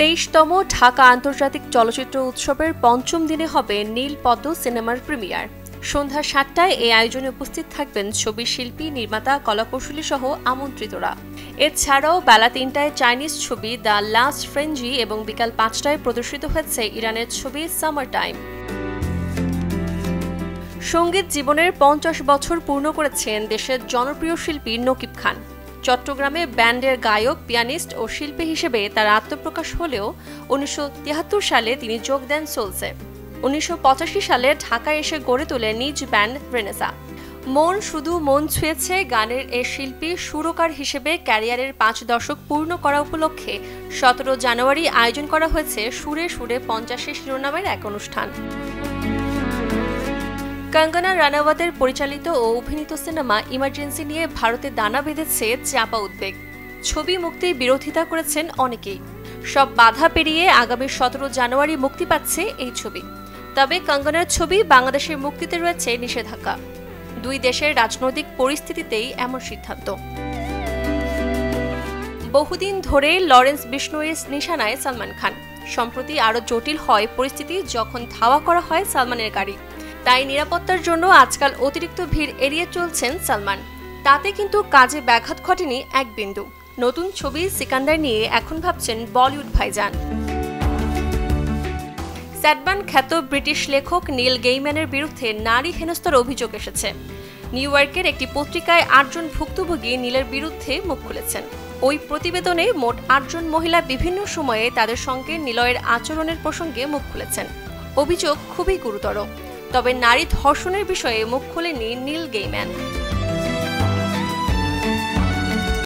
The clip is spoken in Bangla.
২৩তম ঢাকা আন্তর্জাতিক চলচ্চিত্র উৎসবের পঞ্চম দিনে হবে নীলপদ্ম সিনেমার প্রিমিয়ার। সন্ধ্যা ৭টায় এই আয়োজনে উপস্থিত থাকবেন ছবির শিল্পী, নির্মাতা, কলাকৌশলী সহ আমন্ত্রিতরা। এছাড়াও বেলা ৩টায় চাইনিজ ছবি দ্য লাস্ট ফ্রেঞ্জি এবং বিকাল ৫টায় প্রদর্শিত হয়েছে ইরানের ছবি সামার টাইম। সঙ্গীত জীবনের ৫০ বছর পূর্ণ করেছেন দেশের জনপ্রিয় শিল্পী নকিব খান। চট্টগ্রামে ব্যান্ডের গায়ক, পিয়ানিস্ট ও শিল্পী হিসেবে তার আত্মপ্রকাশ হলেও ১৯৭৩ সালে তিনি যোগ দেন সোলসে। ১৯৮৫ সালে ঢাকায় এসে গড়ে তোলেন নিজ ব্যান্ড রেনেসা। মন শুধু মন ছুঁয়েছে গানের এ শিল্পী সুরকার হিসেবে ক্যারিয়ারের ৫ দশক পূর্ণ করা উপলক্ষে ১৭ জানুয়ারি আয়োজন করা হয়েছে সুরে সুরে ৫০ শিরোনামের এক অনুষ্ঠান। কঙ্গনা রানাওয়াতের পরিচালিত ও অভিনীত সিনেমা ইমার্জেন্সি নিয়ে ভারতে দানা বেঁধেছে চাপা উদ্বেগ। ছবি মুক্তির বিরোধিতা করেছেন অনেকেই। সব বাধা পেরিয়ে আগামী ১৭ জানুয়ারি মুক্তি পাচ্ছে এই ছবি। তবে কঙ্গনার ছবি বাংলাদেশের মুক্তিতে রয়েছে নিষেধাজ্ঞা। দুই দেশের রাজনৈতিক পরিস্থিতিতেই এমন সিদ্ধান্ত। বহুদিন ধরে লরেন্স বিশনোইয়ের নিশানায় সালমান খান। সম্প্রতি আরও জটিল হয় পরিস্থিতি যখন ধাওয়া করা হয় সালমানের গাড়ি। তাই নিরাপত্তার জন্য আজকাল অতিরিক্ত ভিড় এড়িয়ে চলছেন সালমান। তাতে কিন্তু কাজে ব্যাঘাত ঘটেনি এক বিন্দু। নতুন ছবি সিকান্দার নিয়ে এখন ভাবছেন বলিউড ভাইজান। স্যাডম্যান খ্যাত ব্রিটিশ লেখক নীল গেইম্যানের বিরুদ্ধে নারী হেনস্থার অভিযোগ এসেছে। নিউ ইয়র্কের একটি পত্রিকায় ৮ জন ভুক্তভোগী নীলের বিরুদ্ধে মুখ খুলেছেন। ওই প্রতিবেদনে মোট ৮ জন মহিলা বিভিন্ন সময়ে তাদের সঙ্গে নিলয়ের আচরণের প্রসঙ্গে মুখ খুলেছেন। অভিযোগ খুবই গুরুতর। তবে নারী ধর্ষণের বিষয়ে মুখ খোলেননি নীল গেইম্যান।